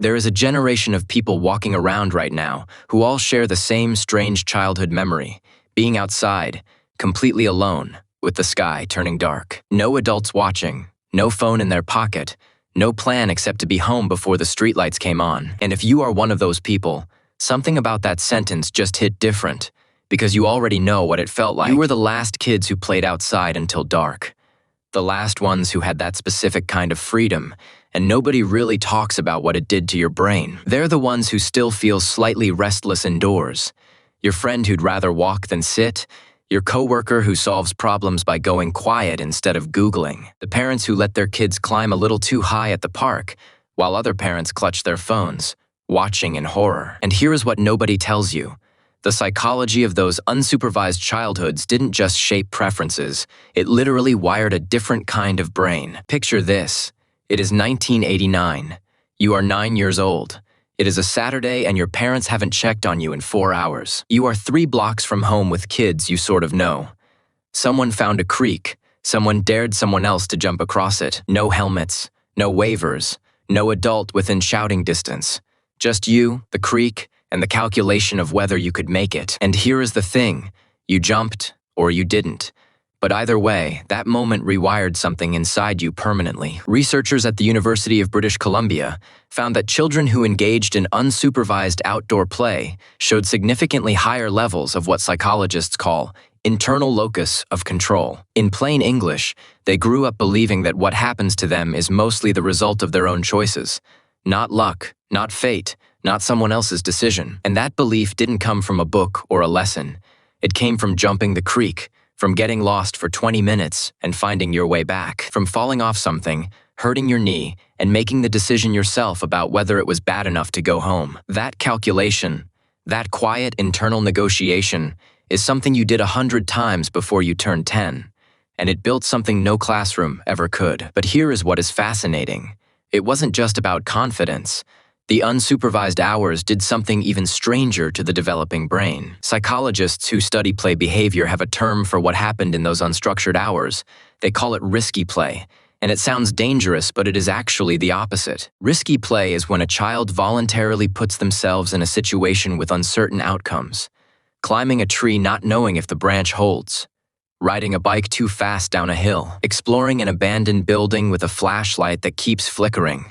There is a generation of people walking around right now who all share the same strange childhood memory, being outside, completely alone, with the sky turning dark. No adults watching, no phone in their pocket, no plan except to be home before the streetlights came on. And if you are one of those people, something about that sentence just hit different, because you already know what it felt like. You were the last kids who played outside until dark. The last ones who had that specific kind of freedom, and nobody really talks about what it did to your brain. They're the ones who still feel slightly restless indoors. Your friend who'd rather walk than sit, your coworker who solves problems by going quiet instead of Googling, the parents who let their kids climb a little too high at the park, while other parents clutch their phones, watching in horror. And here is what nobody tells you. The psychology of those unsupervised childhoods didn't just shape preferences, it literally wired a different kind of brain. Picture this. It is 1989. You are 9 years old. It is a Saturday and your parents haven't checked on you in 4 hours. You are 3 blocks from home with kids you sort of know. Someone found a creek. Someone dared someone else to jump across it. No helmets, no waivers, no adult within shouting distance. Just you, the creek, and the calculation of whether you could make it. And here is the thing, you jumped or you didn't. But either way, that moment rewired something inside you permanently. Researchers at the University of British Columbia found that children who engaged in unsupervised outdoor play showed significantly higher levels of what psychologists call internal locus of control. In plain English, they grew up believing that what happens to them is mostly the result of their own choices. Not luck, not fate, not someone else's decision. And that belief didn't come from a book or a lesson. It came from jumping the creek, from getting lost for 20 minutes and finding your way back, from falling off something, hurting your knee, and making the decision yourself about whether it was bad enough to go home. That calculation, that quiet internal negotiation, is something you did 100 times before you turned 10, and it built something no classroom ever could. But here is what is fascinating. It wasn't just about confidence. The unsupervised hours did something even stranger to the developing brain. Psychologists who study play behavior have a term for what happened in those unstructured hours. They call it risky play. And it sounds dangerous, but it is actually the opposite. Risky play is when a child voluntarily puts themselves in a situation with uncertain outcomes. Climbing a tree not knowing if the branch holds. Riding a bike too fast down a hill. Exploring an abandoned building with a flashlight that keeps flickering.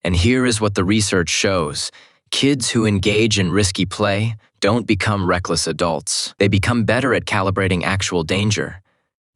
And here is what the research shows. Kids who engage in risky play don't become reckless adults. They become better at calibrating actual danger.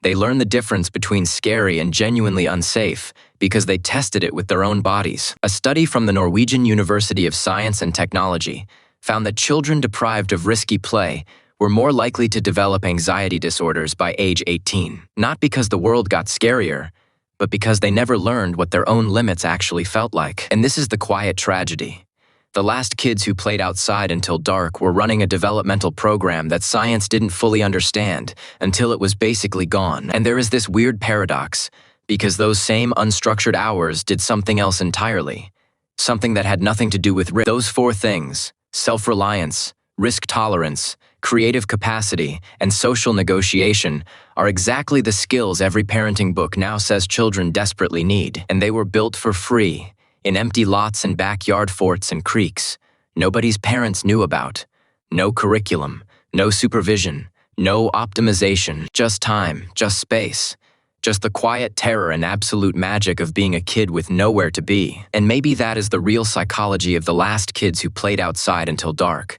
They learn the difference between scary and genuinely unsafe because they tested it with their own bodies. A study from the Norwegian University of Science and Technology found that children deprived of risky play were more likely to develop anxiety disorders by age 18. Not because the world got scarier, but because they never learned what their own limits actually felt like. And this is the quiet tragedy. The last kids who played outside until dark were running a developmental program that science didn't fully understand until it was basically gone. And there is this weird paradox, because those same unstructured hours did something else entirely. Something that had nothing to do with risk. Those 4 things, self-reliance, risk tolerance, creative capacity, and social negotiation, are exactly the skills every parenting book now says children desperately need. And they were built for free, in empty lots and backyard forts and creeks. Nobody's parents knew about. No curriculum, no supervision, no optimization, just time, just space. Just the quiet terror and absolute magic of being a kid with nowhere to be. And maybe that is the real psychology of the last kids who played outside until dark.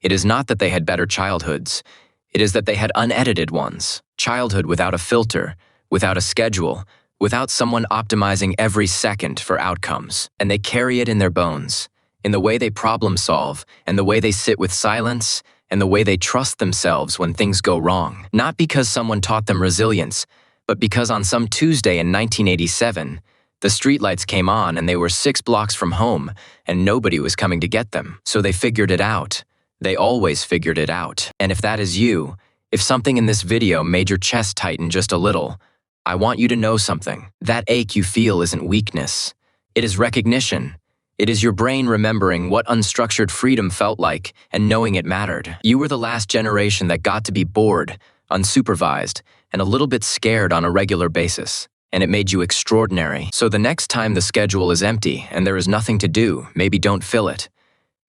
It is not that they had better childhoods. It is that they had unedited ones. Childhood without a filter, without a schedule, without someone optimizing every second for outcomes. And they carry it in their bones, in the way they problem solve, and the way they sit with silence, and the way they trust themselves when things go wrong. Not because someone taught them resilience, but because on some Tuesday in 1987, the streetlights came on and they were 6 blocks from home, and nobody was coming to get them. So they figured it out. They always figured it out. And if that is you, if something in this video made your chest tighten just a little, I want you to know something. That ache you feel isn't weakness. It is recognition. It is your brain remembering what unstructured freedom felt like and knowing it mattered. You were the last generation that got to be bored, unsupervised, and a little bit scared on a regular basis. and it made you extraordinary. So the next time the schedule is empty and there is nothing to do, maybe don't fill it.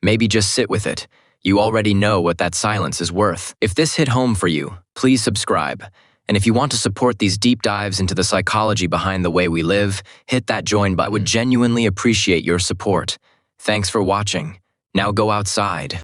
Maybe just sit with it. You already know what that silence is worth. If this hit home for you, please subscribe. And if you want to support these deep dives into the psychology behind the way we live, hit that join button. I would genuinely appreciate your support. Thanks for watching. Now go outside.